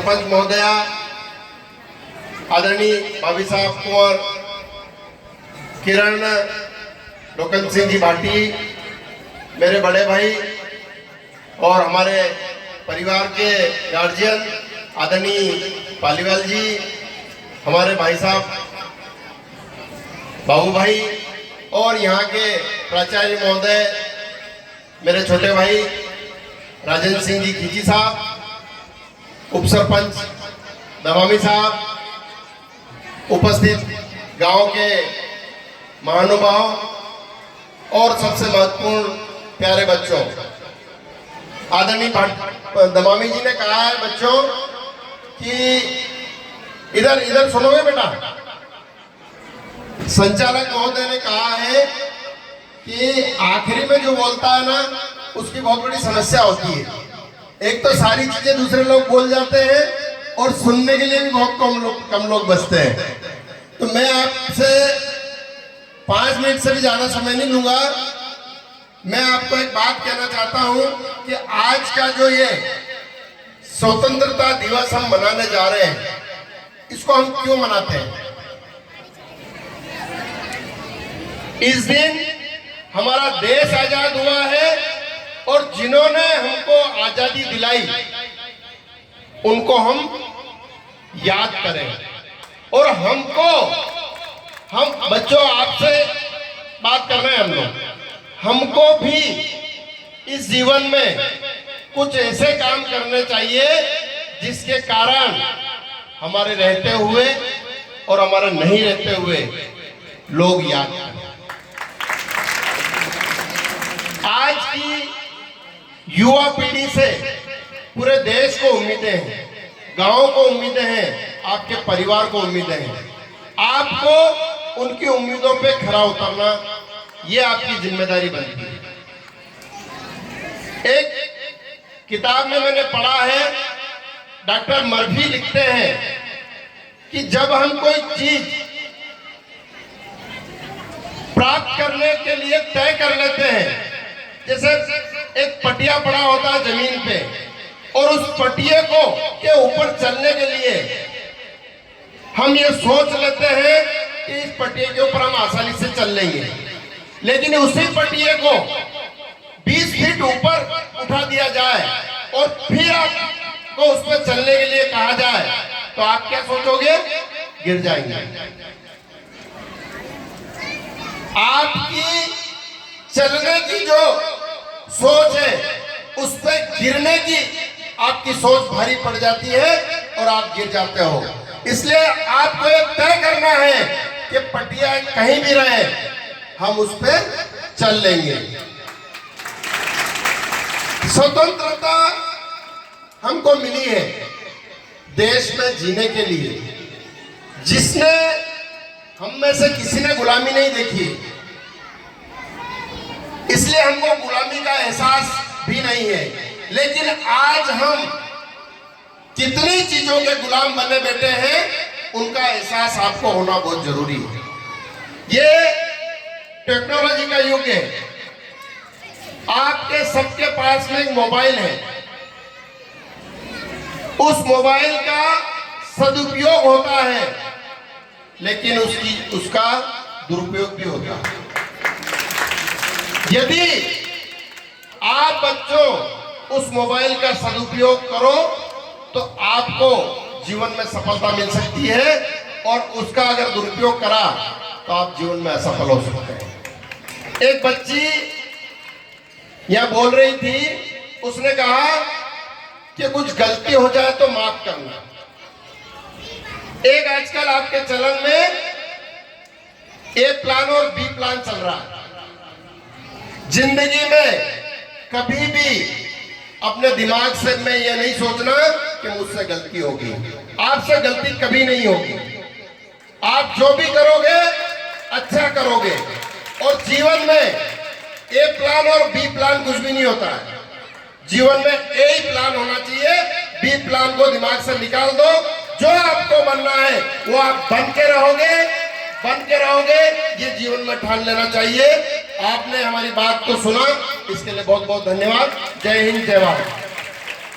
सरपंच महोदया आदरणीय भाभी साहब कुंवर किरण लोकन सिंह जी भाटी, मेरे बड़े भाई और हमारे परिवार के गार्जियन आदरणीय पालीवाल जी, हमारे भाई साहब बाबू भाई और यहाँ के प्राचार्य महोदय, मेरे छोटे भाई राजेंद्र सिंह जी खींची साहब, उप सरपंच दमामी साहब, उपस्थित गांव के महानुभाव और सबसे महत्वपूर्ण प्यारे बच्चों, आदरणीय दमामी जी ने कहा है बच्चों कि इधर इधर सुनोगे बेटा। संचालक महोदय ने कहा है कि आखिरी में जो बोलता है ना उसकी बहुत बड़ी समस्या होती है। एक तो सारी चीजें दूसरे लोग बोल जाते हैं और सुनने के लिए भी बहुत कम लोग बचते हैं। तो मैं आपसे 5 मिनट से भी ज्यादा समय नहीं लूंगा। मैं आपको एक बात कहना चाहता हूं कि आज का जो ये स्वतंत्रता दिवस हम मनाने जा रहे हैं, इसको हम क्यों मनाते हैं? इस दिन हमारा देश आजाद हुआ है और जिन्होंने हमको आजादी दिलाई उनको हम याद करें। और हम बच्चों आपसे बात कर रहे हैं, हम लोग हमको भी इस जीवन में कुछ ऐसे काम करने चाहिए जिसके कारण हमारे रहते हुए और हमारे नहीं रहते हुए लोग याद करें। आज की युवा पीढ़ी से पूरे देश को उम्मीदें हैं, गांव को उम्मीदें हैं, आपके परिवार को उम्मीदें हैं। आपको उनकी उम्मीदों पे खरा उतरना ये आपकी जिम्मेदारी बनती है। एक किताब में मैंने पढ़ा है, डॉक्टर मर्फी लिखते हैं कि जब हम कोई चीज प्राप्त करने के लिए तय कर लेते हैं, जैसे एक पटिया पड़ा होता है जमीन पे और उस पटिये को के ऊपर चलने के लिए हम ये सोच लेते हैं कि इस पटिये के ऊपर हम आसानी से चल लेंगे, लेकिन उसी पटिये को 20 फीट ऊपर उठा दिया जाए और फिर आपको उस पर चलने के लिए कहा जाए तो आप क्या सोचोगे? गिर जाएंगे। आपकी चलने की जो सोच है उस पर गिरने की आपकी सोच भारी पड़ जाती है और आप गिर जाते हो। इसलिए आपको ये तय करना है कि पटिया कहीं भी रहे हम उस पर चल लेंगे। स्वतंत्रता हमको मिली है देश में जीने के लिए, जिसने हम में से किसी ने गुलामी नहीं देखी, इसलिए हमको गुलामी का एहसास भी नहीं है। लेकिन आज हम कितनी चीजों के गुलाम बने बैठे हैं उनका एहसास आपको होना बहुत जरूरी है। ये टेक्नोलॉजी का युग है, आपके सबके पास में एक मोबाइल है, उस मोबाइल का सदुपयोग होता है लेकिन उसका दुरुपयोग भी होता है। यदि आप बच्चों उस मोबाइल का सदुपयोग करो तो आपको जीवन में सफलता मिल सकती है और उसका अगर दुरुपयोग करा तो आप जीवन में असफल हो सकते हैं। एक बच्ची यहां बोल रही थी, उसने कहा कि कुछ गलती हो जाए तो माफ करना। एक आजकल आपके चलन में ए प्लान और बी प्लान चल रहा है। जिंदगी में कभी भी अपने दिमाग से मैं ये नहीं सोचना कि मुझसे गलती होगी। आपसे गलती कभी नहीं होगी। आप जो भी करोगे अच्छा करोगे और जीवन में ए प्लान और बी प्लान कुछ भी नहीं होता है। जीवन में ए ही प्लान होना चाहिए, बी प्लान को दिमाग से निकाल दो। जो आपको बनना है वो आप बन के रहोगे, ये जीवन में ठान लेना चाहिए। आपने हमारी बात को सुना, इसके लिए बहुत बहुत धन्यवाद। जय हिंद, जय भारत।